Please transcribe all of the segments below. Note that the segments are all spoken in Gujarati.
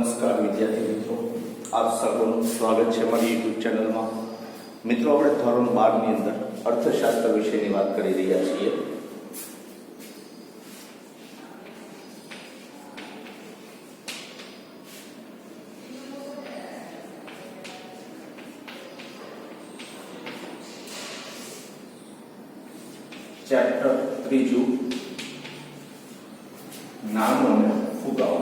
નમસ્કાર વિદ્યાર્થી મિત્રો, આપ સર્વનું સ્વાગત છે મારી યુટ્યુબ ચેનલમાં. મિત્રો, આપણે ધોરણ 12 ની અંદર અર્થશાસ્ત્ર વિશેની વાત કરી રહ્યા છીએ. ચેપ્ટર 3 નાણું અને ફુગાવો.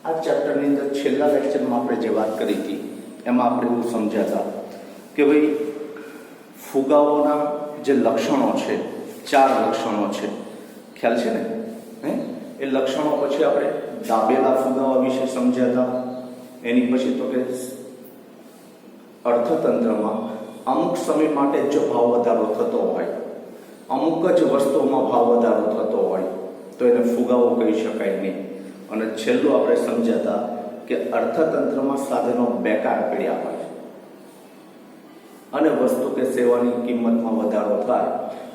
આ ચેપ્ટરની અંદર છેલ્લા લેક્ચરમાં આપણે જે વાત કરી હતી એમાં આપણે એવું સમજ્યા હતા કે ભાઈ ફુગાઓના જે લક્ષણો છે, 4 લક્ષણો છે, ખ્યાલ છે ને? એ લક્ષણો પછી આપણે દાબેલા ફુગાવા વિશે સમજ્યા હતા. એની પછી તો કે અર્થતંત્રમાં અમુક સમય માટે જો ભાવ વધારો થતો હોય, અમુક જ વસ્તુઓમાં ભાવ વધારો થતો હોય તો એને ફુગાવો કહી શકાય નહીં. અને છેલ્લું આપણે સમજ્યા હતા કે અર્થતંત્રમાં સાધનો બેકાર પડ્યા હોય અને વસ્તુ કે સેવાની કિંમતમાં વધારો થાય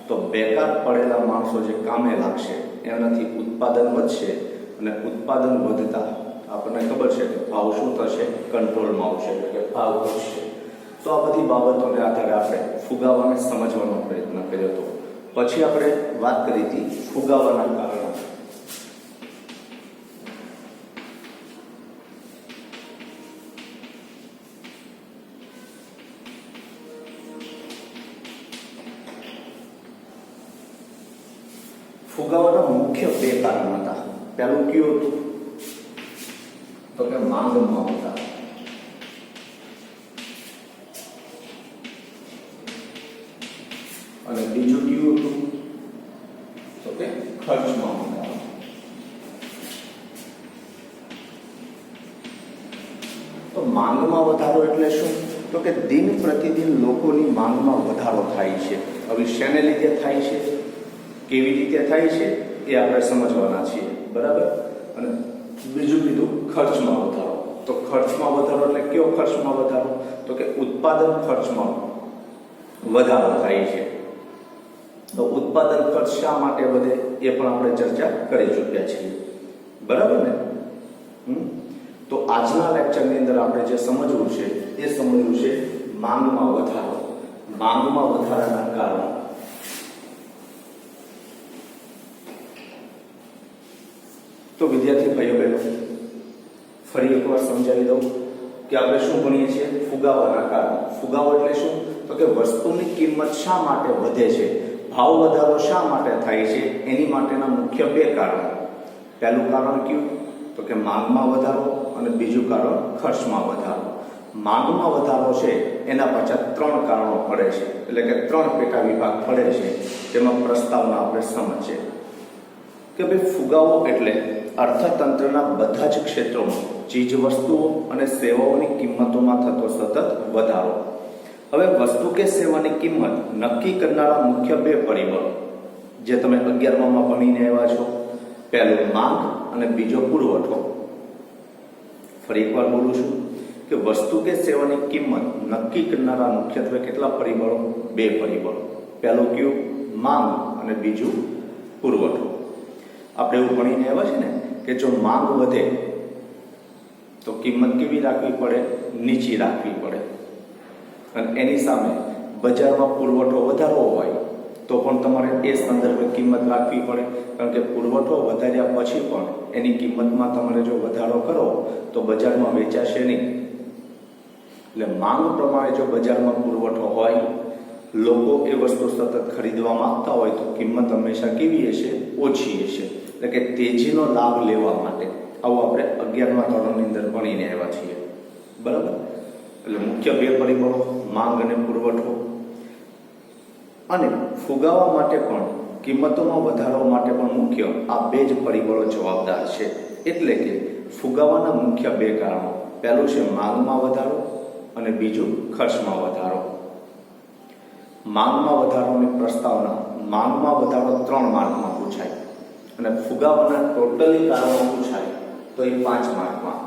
તો બેકાર પડેલા માણસો જે કામે લાગશે એનાથી ઉત્પાદન વધશે અને ઉત્પાદન વધતા આપણને ખબર છે કે ભાવ શું થશે? કંટ્રોલમાં આવશે, એટલે કે ભાવ વધશે. તો આ બધી બાબતોને આધારે આપણે ફુગાવાને સમજવાનો પ્રયત્ન કર્યો હતો. પછી આપણે વાત કરી હતી ફુગાવાના કારણો. ફુગાવાના મુખ્ય 2 કારણ હતા. પહેલું કયું હતું? તો કે માંગમાં વધારો. અને બીજું કયું હતું? તો કે ખર્ચમાં વધારો. તો માંગમાં વધારો એટલે શું? તો કે દિન પ્રતિદિન લોકોની માંગમાં વધારો થાય છે. હવે શેને લીધે થાય છે, કેવી રીતે થાય છે એ આપણે સમજવાના છીએ, બરાબર? અને બીજું કીધું ખર્ચમાં વધારો. તો ખર્ચમાં વધારો એટલે કયો ખર્ચમાં વધારો? તો કે ઉત્પાદન ખર્ચમાં વધારો થાય છે. તો ઉત્પાદન ખર્ચ શા માટે વધે એ પણ આપણે ચર્ચા કરી ચૂક્યા છીએ, બરાબર ને? તો આજના લેક્ચરની અંદર આપણે જે સમજવું છે એ સમજવું છે માંગમાં વધારો, માંગમાં વધારાના કારણો. તો વિદ્યાર્થી ભાઈઓ બહેનો, ફરી એકવાર સમજાવી દઉં કે આપણે શું ભણીએ છીએ? ફુગાવાના કારણો. ફુગાવો એટલે શું? તો કે વસ્તુની કિંમત શા માટે વધે છે, ભાવ વધારો શા માટે થાય છે, એની માટેના મુખ્ય 2 કારણો. પહેલું કારણ કયું? તો કે માંગમાં વધારો અને બીજું કારણ ખર્ચમાં વધારો. માંગમાં વધારો છે એના પાછળ 3 કારણો પડે છે, એટલે કે 3 પેટા વિભાગ પડે છે. તેમાં પ્રસ્તાવના આપણે સમજીએ કે ભાઈ ફુગાવો એટલે અર્થતંત્રના બધા જ ક્ષેત્રોમાં ચીજ વસ્તુઓ અને સેવાઓની કિંમતોમાં થતો સતત વધારો. હવે વસ્તુ કે સેવાની કિંમત નક્કી કરનારા મુખ્ય 2 પરિબળો જે તમે 11માં ભણીને આવ્યા છો, પહેલું માંગ અને બીજો પુરવઠો. ફરી એકવાર બોલું છું કે વસ્તુ કે સેવાની કિંમત નક્કી કરનારા મુખ્યત્વે કેટલા પરિબળો? 2 પરિબળો. પહેલું કયું? માંગ અને બીજું પુરવઠો. આપણે એવું ભણીને આવ્યા છે ને કે જો માંગ વધે તો કિંમત કેવી રાખવી પડે? નીચી રાખવી પડે. અને એની સામે બજારમાં પુરવઠો વધારવો હોય તો પણ તમારે એ સંદર્ભે કિંમત રાખવી પડે, કારણ કે પુરવઠો વધાર્યા પછી પણ એની કિંમતમાં તમારે જો વધારો કરો તો બજારમાં વેચાશે નહીં. એટલે માંગ પ્રમાણે જો બજારમાં પુરવઠો હોય, લોકો એ વસ્તુ સતત ખરીદવા માંગતા હોય તો કિંમત હંમેશા કેવી હશે? ઓછી હશે. એટલે કે તેજીનો લાભ લેવા માટે આવું આપણે 11મા ધોરણની અંદર ભણીને આવ્યા છીએ, બરાબર? એટલે મુખ્ય 2 પરિબળો માંગ અને પુરવઠો. અને ફુગાવા માટે પણ કિંમતોમાં વધારો માટે પણ મુખ્ય આ 2 જ પરિબળો જવાબદાર છે. એટલે કે ફુગાવાના મુખ્ય 2 કારણો, પહેલું છે માંગમાં વધારો અને બીજું ખર્ચમાં વધારો. માંગમાં વધારોની પ્રસ્તાવના, માંગમાં વધારો 3 માર્કમાં પૂછાય અને ફુગાવાના ટોટલી કારણો પૂછાય તો એ 5 માર્કમાં,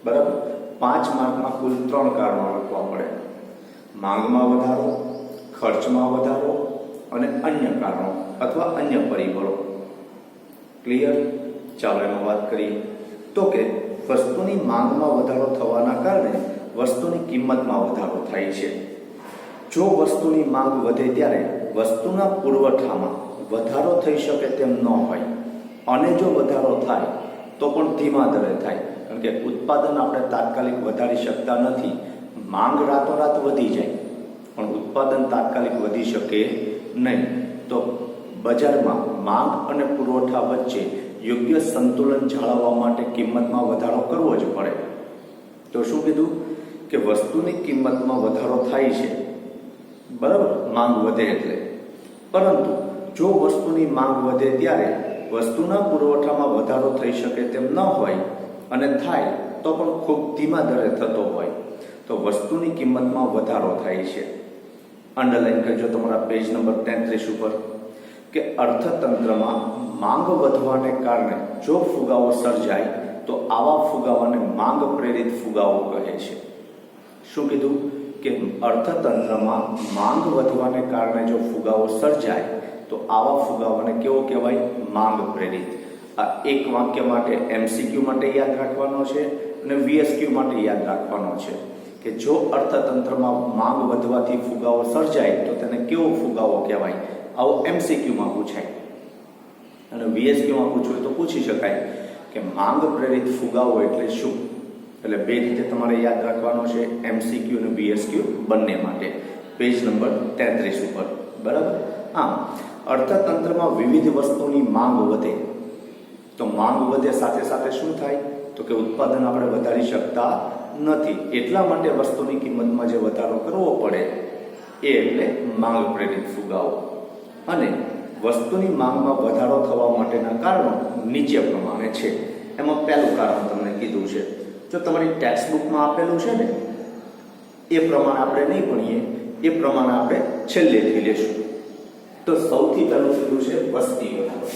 બરાબર? 5 માર્કમાં કુલ 3 કારણો લખવા પડે. માંગમાં વધારો, ખર્ચમાં વધારો અને અન્ય કારણો અથવા અન્ય પરિબળો. ક્લિયર? ચાલો એમાં વાત કરીએ. તો કે વસ્તુની માંગમાં વધારો થવાના કારણે વસ્તુની કિંમતમાં વધારો થાય છે. જો વસ્તુની માંગ વધે ત્યારે વસ્તુના પુરવઠામાં વધારો થઈ શકે તેમ ન હોય, અને જો વધારો થાય તો પણ ધીમા દરે થાય, કારણ કે ઉત્પાદન આપણે તાત્કાલિક વધારી શકતા નથી. માંગ રાતોરાત વધી જાય પણ ઉત્પાદન તાત્કાલિક વધી શકે નહીં. તો બજારમાં માંગ અને પુરવઠા વચ્ચે યોગ્ય સંતુલન જાળવવા માટે કિંમતમાં વધારો કરવો જ પડે. તો શું કીધું કે વસ્તુની કિંમતમાં વધારો થાય છે, બરાબર, માંગ વધે એટલે. પરંતુ જો વસ્તુની માંગ વધે ત્યારે વસ્તુના પુરવઠામાં વધારો થઈ શકે તેમ ન હોય, અને થાય તો પણ ખૂબ ધીમા દરે થતો હોય, તો વસ્તુની કિંમતમાં વધારો થાય છે. અંડરલાઈન કરજો તમારા પેજ નંબર 33 ઉપર કે અર્થતંત્રમાં માંગ વધવાને કારણે જો ફુગાવો સર્જાય તો આવા ફુગાવાને માંગ પ્રેરિત ફુગાવો કહે છે. શું કીધું કે અર્થતંત્રમાં માંગ વધવાને કારણે જો ફુગાવો સર્જાય તો આવા ફુગાવાને કેવો કહેવાય? માંગ પ્રેરિત. આ એક વાક્ય માટે MCQ માટે યાદ રાખવાનો છે અને VSQ માટે યાદ રાખવાનો છે કે જો અર્થતંત્રમાં માંગ વધવાથી ફુગાવો સર્જાય તો તેને કેવો ફુગાવો કહેવાય? આવો MCQ માં પૂછાય. અને VSQ માં પૂછવું તો પૂછી શકાય કે માંગ પ્રેરિત ફુગાવો એટલે શું? એટલે બે રીતે તમારે યાદ રાખવાનો છે, MCQ અને VSQ બંને માટે. પેજ નંબર 33 ઉપર, બરાબર. આમ અર્થતંત્રમાં વિવિધ વસ્તુની માંગ વધે તો માંગ વધે સાથે સાથે શું થાય? તો કે ઉત્પાદન આપણે વધારી શકતા નથી. એટલા માટે વસ્તુની કિંમતમાં જે વધારો કરવો પડે એ એટલે માંગ પ્રેરિત ફુગાવો. અને વસ્તુની માંગમાં વધારો થવા માટેના કારણો નીચે પ્રમાણે છે. એમાં પહેલું કારણ તમને કીધું છે, જો તમારી ટેક્સ્ટ બુકમાં આપેલું છે ને એ પ્રમાણે આપણે નહીં ભણીએ, એ પ્રમાણે આપણે છેલ્લેથી લેશું. તો સૌથી પહેલું કીધું છે વસ્તી વધારો.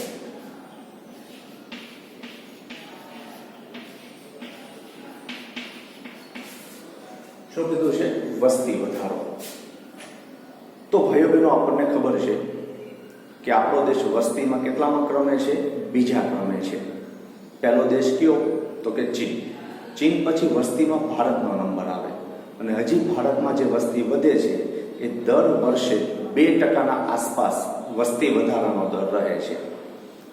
શું કીધું છે? વસ્તી વધારો. તો ભાઈઓ બહેનો આપણને ખબર છે કે આપણો દેશ વસ્તીમાં કેટલામાં ક્રમે છે? બીજા ક્રમે છે. પહેલો દેશ કયો? તો કે ચીન. ચીન પછી વસ્તીમાં ભારતનો નંબર આવે. અને હજી ભારતમાં જે વસ્તી વધે છે એ દર વર્ષે 2% આસપાસ વસ્તી વધારાનો દર રહે છે.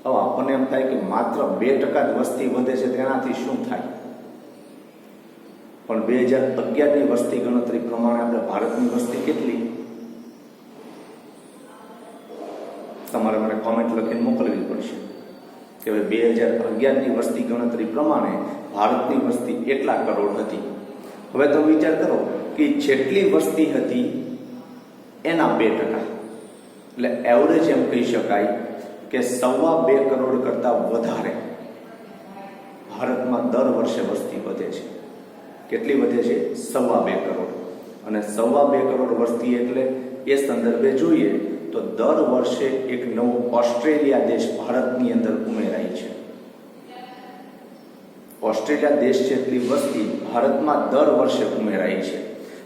હવે આપણને એમ થાય કે માત્ર 2% જ વસ્તી વધે છે તેનાથી શું થાય? પણ 2011ની વસ્તી ગણતરી પ્રમાણે આપણે ભારતની વસ્તી કેટલી? તમારે મને કોમેન્ટ લખીને મોકલવી પડશે કે 2011ની વસ્તી ગણતરી પ્રમાણે ભારતની વસ્તી એટલા કરોડ હતી. હવે તમે વિચાર કરો કે જેટલી વસ્તી હતી એના 2%, એટલે એવરેજ એમ કહી શકાય કે 2.25 કરોડ કરતાં વધારે ભારતમાં દર વર્ષે વસ્તી વધે છે. કેટલી વધે છે? 2.25 કરોડ. અને 2.25 કરોડ વસ્તી એટલે એ સંદર્ભે જોઈએ તો દર વર્ષે એક નવો ઓસ્ટ્રેલિયા દેશ ભારતની અંદર ઉમેરાય છે. ઓસ્ટ્રેલિયા દેશ જેટલી વસ્તી ભારતમાં દર વર્ષે ઉમેરાય છે.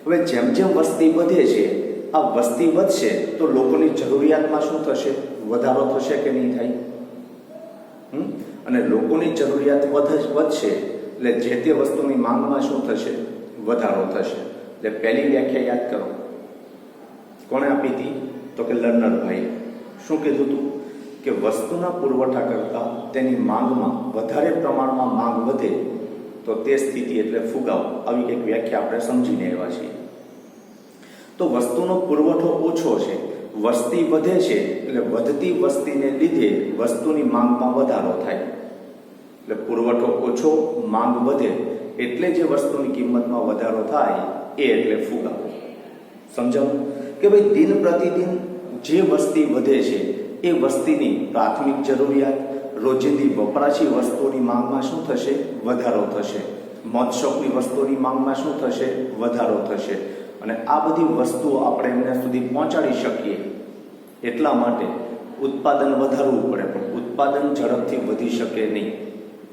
હવે જેમ જેમ વસ્તી વધે છે, આ વસ્તી વધશે તો લોકોની જરૂરિયાતમાં શું થશે? વધારો થશે કે નહીં થાય? અને લોકોની જરૂરિયાત વધશે એટલે જે તે વસ્તુની માંગમાં શું થશે? વધારો થશે. એટલે પહેલી વ્યાખ્યા યાદ કરો. કોણે આપી હતી? તો કે લર્નરભાઈ. શું કીધું હતું? કે વસ્તુના પુરવઠા કરતાં તેની માંગમાં વધારે પ્રમાણમાં માંગ વધે તો તે સ્થિતિ એટલે ફુગાવો. આવી કંઈક વ્યાખ્યા આપણે સમજીને આવ્યા છીએ. તો વસ્તુનો પુરવઠો ઓછો છે, વસ્તી વધે છે, એટલે વધતી વસ્તીને લીધે વસ્તુની માંગમાં વધારો થાય. એટલે પુરવઠો ઓછો, માંગ વધે એટલે જે વસ્તુની કિંમતમાં વધારો થાય એ એટલે ફુગાવો. સમજાવું કે ભાઈ દિન પ્રતિદિન જે વસ્તી વધે છે એ વસ્તીની પ્રાથમિક જરૂરિયાત, રોજિંદી વપરાશી વસ્તુઓની માંગમાં શું થશે? વધારો થશે. મોજશોખની વસ્તુઓની માંગમાં શું થશે? વધારો થશે. અને આ બધી વસ્તુઓ આપણે એમને સુધી પહોંચાડી શકીએ એટલા માટે ઉત્પાદન વધારવું પડે, પણ ઉત્પાદન ઝડપથી વધી શકે નહીં.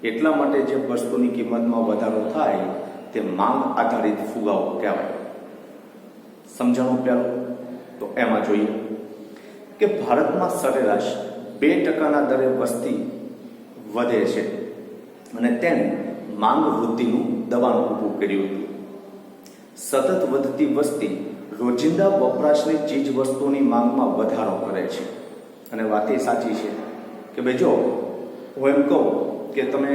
એટલા માટે જે વસ્તુની કિંમતમાં વધારો થાય તે માંગ આધારિત ફુગાવો કહેવાય. સમજાણું પહેલું તો એમાં જોઈએ કે ભારતમાં સરેરાશ 2% દરે વસ્તી વધે છે અને તેને માંગ વૃદ્ધિનું દબાણ ઊભું કર્યું હતું. સતત વધતી વસ્તી રોજિંદા વપરાશની ચીજ વસ્તુઓની માંગમાં વધારો કરે છે. અને વાત એ સાચી છે કે ભાઈ જો હું એમ કહું કે તમે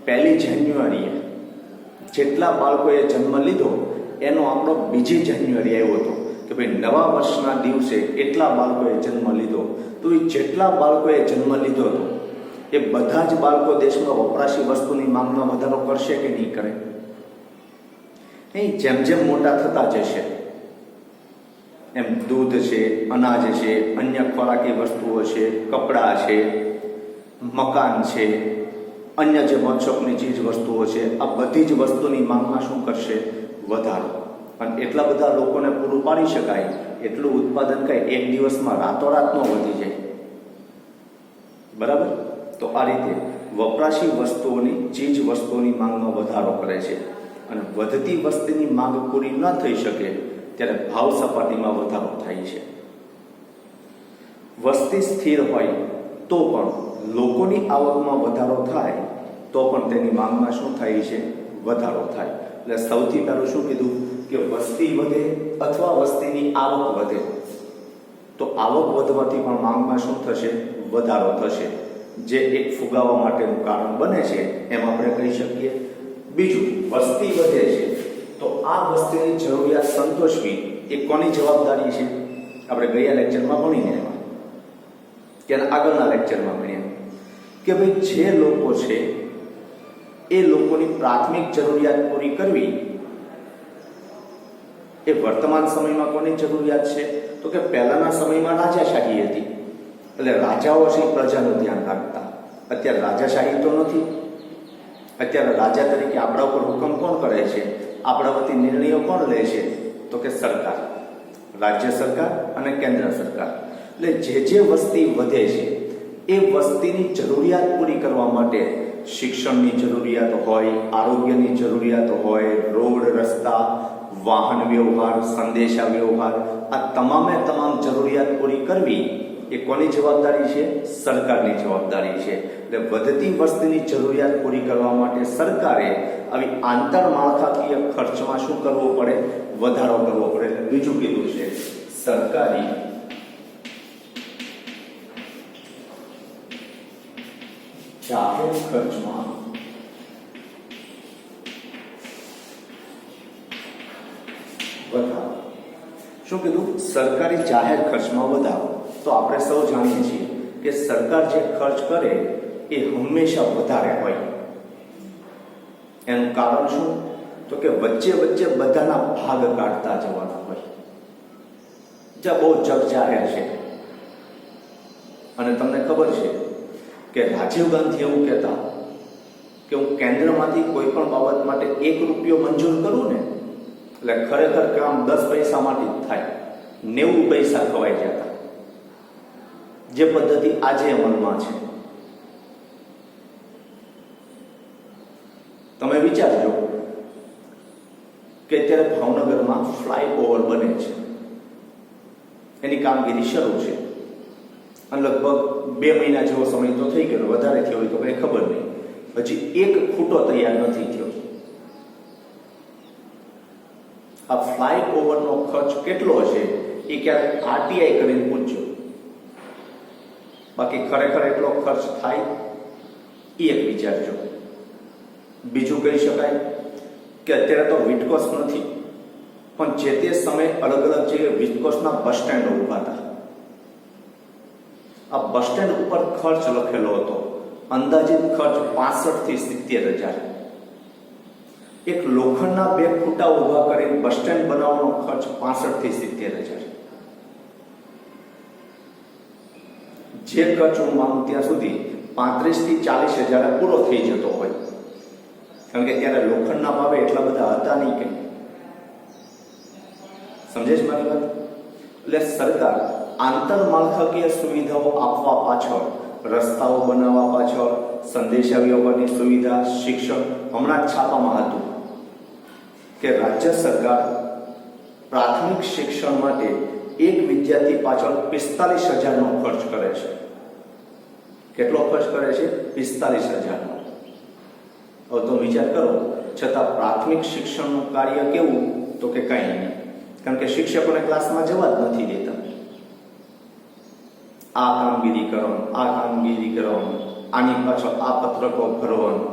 1 જાન્યુઆરીએ જેટલા બાળકોએ જન્મ લીધો એનો આંકડો 2 જાન્યુઆરી આવ્યો હતો કે ભાઈ નવા વર્ષના દિવસે એટલા બાળકોએ જન્મ લીધો, તો એ જેટલા બાળકોએ જન્મ લીધો હતો એ બધા જ બાળકો દેશમાં વપરાશી વસ્તુની માંગમાં વધારો કરશે કે નહીં કરે? નહીં. જેમ જેમ મોટા થતા જશે એમ દૂધ છે, અનાજ છે, અન્ય ખોરાકી વસ્તુઓ છે, કપડાં છે, મકાન છે, અન્ય જે મનસુખની ચીજ વસ્તુઓ છે, આ બધી જ વસ્તુની માંગમાં શું કરશે? વધારો. અને એટલા બધા લોકોને પૂરું પાડી શકાય એટલું ઉત્પાદન કઈ એક દિવસમાં રાતોરાત ન વધી જાય. બરાબર? તો આ રીતે વપરાશી વસ્તુઓની ચીજ વસ્તુઓની માંગમાં વધારો કરે છે અને વધતી વસ્તીની માંગ પૂરી ન થઈ શકે ત્યારે ભાવ સપાટીમાં વધારો થાય છે. વસ્તી સ્થિર હોય તો પણ લોકોની આવકમાં વધારો થાય તો પણ તેની માંગમાં શું થાય છે? વધારો થાય. એટલે સૌથી પહેલું શું કીધું કે વસ્તી વધે અથવા વસ્તીની આવક વધે તો આવક વધવાથી પણ માંગમાં શું થશે? વધારો થશે, જે એક ફુગાવા માટેનું કારણ બને છે એમ આપણે કહી શકીએ. બીજું, વસ્તી વધે છે તો આ વસ્તીની જરૂરિયાત સંતોષવી એ કોની જવાબદારી છે? આપણે ગયા લેક્ચરમાં ભણીને એમાં કે આગળના લેક્ચરમાં ભણ્યા કે ભાઈ જે લોકો છે એ લોકોની પ્રાથમિક જરૂરિયાત પૂરી કરવી એ વર્તમાન સમયમાં કોની જરૂરિયાત છે? તો કે પહેલાના સમયમાં રાજાશાહી હતી એટલે રાજાઓ છે પ્રજાનું ધ્યાન રાખતા. અત્યારે રાજાશાહી તો નથી. અત્યારે રાજા તરીકે આપણા ઉપર હુકમ કોણ કરે છે? આપણા વતી નિર્ણયો કોણ લે છે? તો કે સરકાર, રાજ્ય સરકાર અને કેન્દ્ર સરકાર. એટલે જે વસ્તી વધે છે એ વસ્તીની જરૂરિયાત પૂરી કરવા માટે શિક્ષણની જરૂરિયાત હોય, આરોગ્યની જરૂરિયાત હોય, રોડ રસ્તા, વાહન વ્યવહાર, સંદેશા વ્યવહાર, આ તમામે તમામ જરૂરિયાત પૂરી કરવી એ કોની જવાબદારી છે? સરકારની જવાબદારી છે. એટલે વધતી વસ્તીની જરૂરિયાત પૂરી કરવા માટે સરકારે આવી આંતરમાળખાકીય ખર્ચમાં શું કરવો પડે? વધારો કરવો પડે. એટલે બીજું કીધું છે સરકારી જાહેર ખર્ચમાં વધારો. શું કીધું? સરકારી જાહેર ખર્ચમાં વધારો. તો આપણે સૌ જાણીએ છીએ કે સરકાર જે ખર્ચ કરે એ હંમેશા વધારે હોય. એનું કારણ શું? તો કે વચ્ચે વચ્ચે બધાના ભાગ કાઢતા જવાના હોય. જે બહુ જગ જાહેર છે. અને તમને ખબર છે કે રાજીવ ગાંધી એવું કહેતા કે હું કેન્દ્રમાંથી કોઈ પણ બાબત માટે 1 રૂપિયો મંજૂર કરું ને એટલે ખરેખર કામ 10 પૈસા માટે જ થાય, 90 પૈસા ખવાઈ જતા. જે પદ્ધતિ આજે અમલમાં છે. તમે વિચારજો કે અત્યારે ભાવનગરમાં ફ્લાયઓવર બને છે, એની કામગીરી શરૂ છે અને લગભગ 2 મહિના જેવો સમય તો થઈ ગયો, વધારે થયો હોય તો કઈ ખબર નહીં. હજી 1 ખૂટો તૈયાર નથી થયો. આ ફ્લાયઓવરનો ખર્ચ કેટલો છે એ ક્યાંક આરટીઆઈ કરીને પૂછજો. બાકી ખરેખર એટલો ખર્ચ થાય એ એક વિચારજો. બીજું કહી શકાય કે અત્યારે તો વિટકોસ નથી, પણ જે તે સમયે અલગ અલગ જગ્યાએ વિટકોસના બસ સ્ટેન્ડો ઉભા હતા. આ બસ સ્ટેન્ડ ઉપર ખર્ચ લખેલો હતો, અંદાજિત ખર્ચ 65 થી 70,000. એક લોખંડના 2 ખૂટા ઉભા કરીને બસ સ્ટેન્ડ બનાવવાનો ખર્ચ 65 થી 70,000. જે ખર્ચ હું માનું ત્યાં સુધી 35 થી 40,000 પૂરો થઈ જતો હોય, કારણ કે ત્યારે લોખંડના ભાવે એટલા બધા હતા નહીં. કે સમજે છે મારી વાત? એટલે સરકાર આંતરમાળખાકીય સુવિધાઓ આપવા પાછળ, રસ્તાઓ બનાવવા પાછળ, સંદેશા વ્યવહારની સુવિધા, શિક્ષણ, હમણાં જ છાપામાં હતું કે રાજ્ય સરકાર પ્રાથમિક શિક્ષણ માટે એક વિદ્યાર્થી પાછળ 45,000નો ખર્ચ કરે છે. કેટલો ખર્ચ કરે છે? 45,000નો. હવે તો વિચાર કરો, છતાં પ્રાથમિક શિક્ષણનું કાર્ય કેવું? તો કે કંઈ નહીં, કારણ કે શિક્ષકોને ક્લાસમાં જવા જ નથી દેતા. આ કામગીરી કરવાનું, આ કામગીરી કરવાનું, આની પાછળ આ પત્રકો ભરવાનું.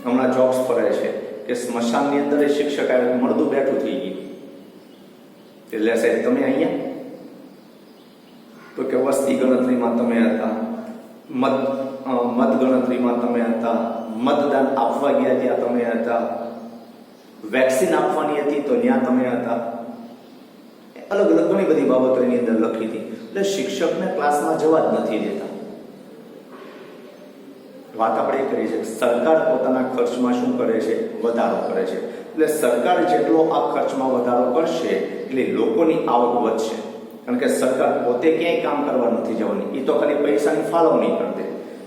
હમણાં જોક્સ ફરે છે કે સ્મશાનની અંદર શિક્ષક આવે, મળદું બેઠું થઈ ગયું. એટલે સાહેબ તમે અહીંયા તો કે વસ્તી ગણતરીમાં તમે હતા, મત ગણતરીમાં તમે હતા, મતદાન આપવા ગયા ત્યાં તમે હતા, વેક્સિન આપવાની હતી તો ત્યાં તમે હતા. અલગ અલગ ઘણી બધી બાબતો એની અંદર લખી હતી. એટલે શિક્ષકને ક્લાસમાં જવા જ નથી દેતા. વાત આપણે કરી છે, સરકાર પોતાના ખર્ચમાં શું કરે છે? વધારો કરે છે. એટલે સરકાર જેટલો આ ખર્ચમાં વધારો કરશે એટલે લોકોની આવક વધશે. કારણ કે સરકાર પોતે ક્યાંય કામ કરવા નથી જવાની, એ તો ખાલી પૈસાની ફાળવણી કરી દે.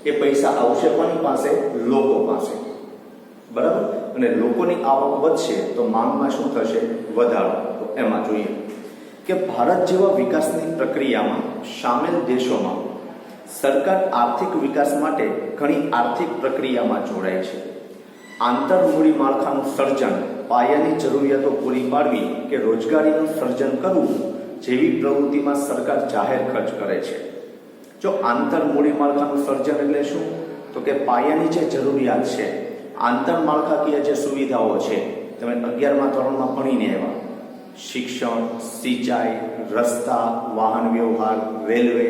એ પૈસા આવશે કોની પાસે? લોકો પાસે. બરાબર? અને લોકોની આવક વધશે તો માંગમાં શું થશે? વધારો. તો એમાં જોઈએ કે ભારત જેવા વિકાસની પ્રક્રિયામાં સામેલ દેશોમાં સરકાર આર્થિક વિકાસ માટે ઘણી આર્થિક પ્રક્રિયામાં જોડાય છે. આંતર મૂડી માળખાનું સર્જન, પાયાની જરૂરિયાતો પૂરી પાડવી કે રોજગારીનું સર્જન કરવું જેવી પ્રવૃત્તિમાં સરકાર જાહેર ખર્ચ કરે છે. જો આંતર મૂડી માળખાનું સર્જન એટલે શું? તો કે પાયાની જે જરૂરિયાત છે, આંતર માળખાકીય જે સુવિધાઓ છે, તમે 11મા ધોરણમાં ભણીને આવ્યા, શિક્ષણ, સિંચાઈ, રસ્તા, વાહન વ્યવહાર, રેલવે,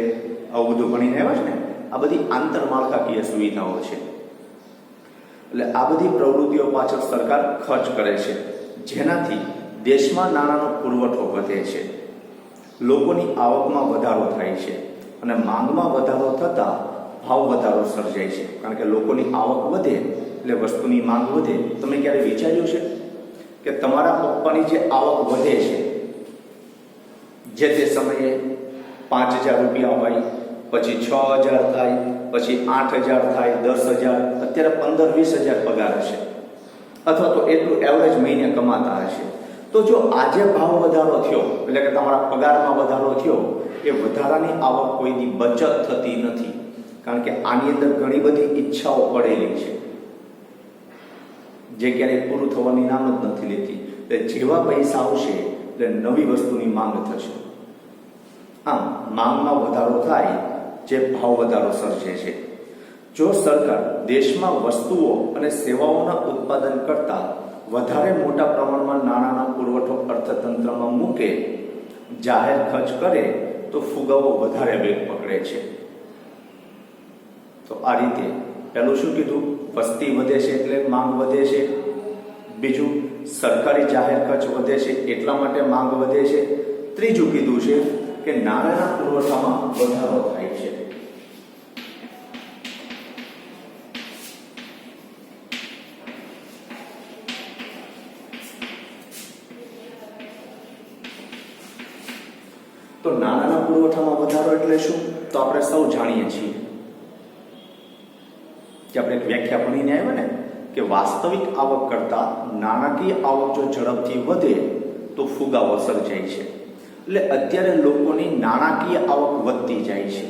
આવું બધું ભણીને આવ્યા છે ને. આ બધી આંતરમાળખાકીય સુવિધાઓ છે. એટલે આ બધી પ્રવૃત્તિઓ પાછળ સરકાર ખર્ચ કરે છે, જેનાથી દેશમાં નાણાંનો પુરવઠો વધે છે, લોકોની આવકમાં વધારો થાય છે અને માંગમાં વધારો થતાં ભાવ વધારો સર્જાય છે. કારણ કે લોકોની આવક વધે એટલે વસ્તુની માંગ વધે. તમે ક્યારે વિચાર્યું છે કે તમારા પપ્પાની જે આવક વધે છે, જે તે સમયે 5,000 રૂપિયા હોય, પછી 6,000 થાય, પછી 8,000 થાય, 10,000, અત્યારે 15-20,000 પગાર હશે, અથવા તો એટલું એવરેજ મહિને કમાતા હશે. તો જો આજે ભાવ વધારો થયો એટલે કે તમારા પગારમાં વધારો થયો, એ વધારાની આવક કોઈની બચત થતી નથી. કારણ કે આની અંદર ઘણી બધી ઈચ્છાઓ પડેલી છે, જે ક્યારેય પૂરું થવાની નામ જ નથી લેતી. એટલે જેવા પૈસા આવશે એટલે નવી વસ્તુની માંગ થશે. આમ માંગમાં વધારો થાય જે ભાવ વધારો સર્જે છે. જો સરકાર દેશમાં વસ્તુઓ અને સેવાઓના ઉત્પાદન કરતા વધારે મોટા પ્રમાણમાં નાણાંનો પુરવઠો અર્થતંત્રમાં મૂકે, જાહેર ખર્ચ કરે, તો ફુગાવો વધારે વેગ પકડે છે. તો આ રીતે પહેલું શું કીધું? વસ્તી વધે છે એટલે માંગ વધે છે. બીજું, સરકારી જાહેર ખર્ચ વધે છે એટલા માટે માંગ વધે છે. ત્રીજું કીધું છે કે નાણાંના પુરવઠામાં વધારો થાય છે. તો નાણાંના પુરવઠામાં વધારો એટલે શું? તો આપણે સૌ જાણીએ છીએ કે આપણે એક વ્યાખ્યા ભણીને આવ્યા ને કે વાસ્તવિક આવક કરતા નાણાકીય આવક જો ઝડપથી વધે તો ફુગાવો સર્જાય છે. એટલે અત્યારે લોકોની નાણાકીય આવક વધતી જાય છે.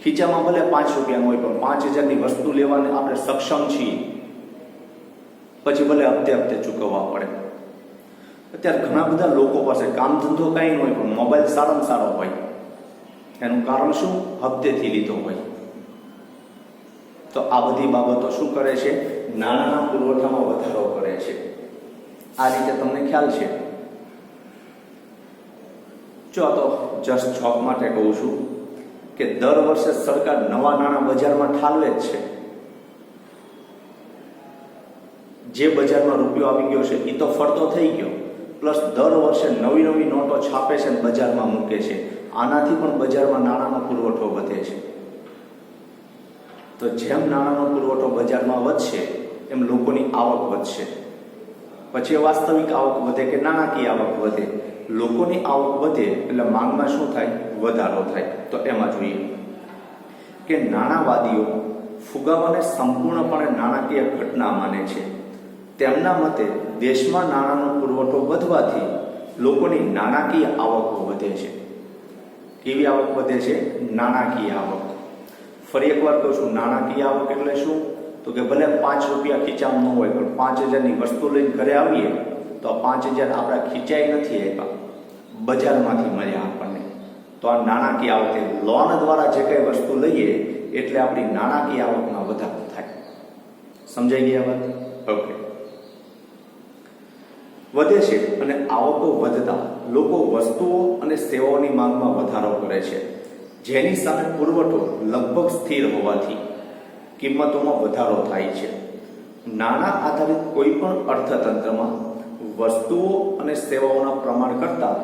ખીચામાં ભલે 5 રૂપિયાનું હોય પણ 5,000ની વસ્તુ લેવાને આપણે સક્ષમ છીએ, પછી ભલે હપ્તે હપ્તે ચૂકવવા પડે. અત્યારે ઘણા બધા લોકો પાસે કામ ધંધો કાંઈ ન હોય પણ મોબાઈલ સારામાં સારો હોય. એનું કારણ શું? હપ્તેથી લીધો હોય. તો આ બધી બાબતો શું કરે છે? નાણાંના પુરવઠામાં વધારો કરે છે. આ રીતે તમને ખ્યાલ છે. જો તો જસ્ટ જોક માટે કહું છું કે દર વર્ષે સરકાર નવા નાણાં બજારમાં ઠાલવે જ છે. જે બજારમાં રૂપિયો આવી ગયો છે એ તો ફરતો થઈ ગયો, પ્લસ દર વર્ષે નવી નવી નોટો છાપે છે અને બજારમાં મૂકે છે. આનાથી પણ બજારમાં નાણાંનો પુરવઠો વધે છે. તો જેમ નાણાંનો પુરવઠો બજારમાં વધશે એમ લોકોની આવક વધશે. પછી વાસ્તવિક આવક વધે કે નાણાકીય આવક વધે? લોકોની આવક વધે એટલે માંગમાં શું થાય? વધારો થાય. તો એમાં જોઈએ કે નાણાંવાદીઓ ફુગાવાને સંપૂર્ણપણે નાણાકીય ઘટના માને છે. તેમના મતે દેશમાં નાણાંનો પુરવઠો વધવાથી લોકોની નાણાકીય આવકો વધે છે. કેવી આવક વધે છે? નાણાકીય આવક. ફરી એકવાર કહું છું, નાણાકીય આવક એટલે શું? તો કે ભલે 5 રૂપિયા ખીચામાં ન હોય પણ 5,000ની વસ્તુ લઈને ઘરે આવીએ તો આ 5,000 આપણા ખીચાઈ નથી આપ્યા, બજારમાંથી મળ્યા આપણને. તો આ નાણાકીય આવક. લોન દ્વારા જે કઈ વસ્તુ લઈએ એટલે આપણી નાણાકીય આવકમાં વધારો થાય. સમજાઈ ગયા વાત? ઓકે. વધે છે અને આવકો વધતા લોકો વસ્તુઓ અને સેવાઓની માંગમાં વધારો કરે છે, જેની સામે પુરવઠો લગભગ સ્થિર હોવાથી કિંમતોમાં વધારો થાય છે. નાણાં આધારિત કોઈ પણ અર્થતંત્રમાં વસ્તુઓ અને સેવાઓના પ્રમાણ કરતાં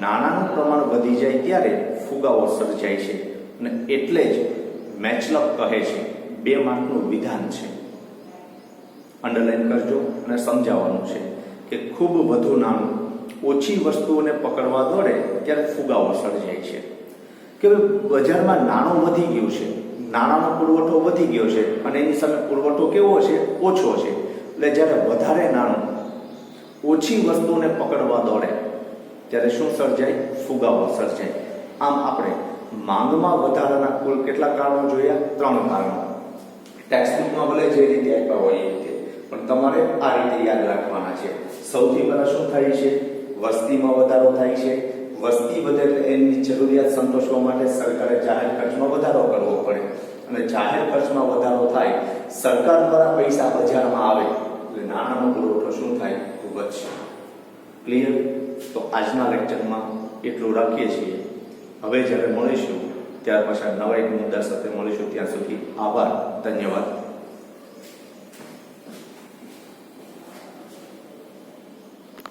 નાણાંનું પ્રમાણ વધી જાય ત્યારે ફુગાવો સર્જાય છે. અને એટલે જ મેચલપ કહે છે 2 માર્કનું વિધાન છે. અંડરલાઈન કરજો અને સમજાવવાનું છે કે ખૂબ વધુ નાણું ઓછી વસ્તુઓને પકડવા દોડે ત્યારે ફુગાવો સર્જાય છે. કે બજારમાં નાણું વધી ગયું છે, નાણાંનો પુરવઠો વધી ગયો છે અને એની સામે પુરવઠો કેવો છે? ઓછો છે. એટલે જ્યારે વધારે નાણું ઓછી વસ્તુઓને પકડવા દોડે ત્યારે શું સર્જાય? ફુગાવો સર્જાય. આમ આપણે માંગમાં વધારાના કુલ કેટલા કારણો જોયા? 3 કારણો. ટેક્સ્ટબુકમાં ભલે જે રીતે આપ્યા હોય એ રીતે, પણ તમારે આ રીતે યાદ રાખવાના છે. સૌથી પહેલા શું થાય છે? વસ્તીમાં વધારો થાય છે. વસ્તી વધે એટલે એની જરૂરિયાત સંતોષવા માટે સરકારે જાહેર ખર્ચમાં વધારો કરવો પડે, અને જાહેર ખર્ચમાં વધારો થાય, સરકાર દ્વારા પૈસા બજારમાં આવે એટલે નાણાંનો પુરવઠો શું થાય? વધશે. ક્લિયર? તો આજના લેક્ચરમાં એટલું રાખીએ છીએ. હવે જ્યારે મળીશું ત્યાર પછી નવા એક મુદ્દા સાથે મળીશું. ત્યાં સુધી આભાર. ધન્યવાદ.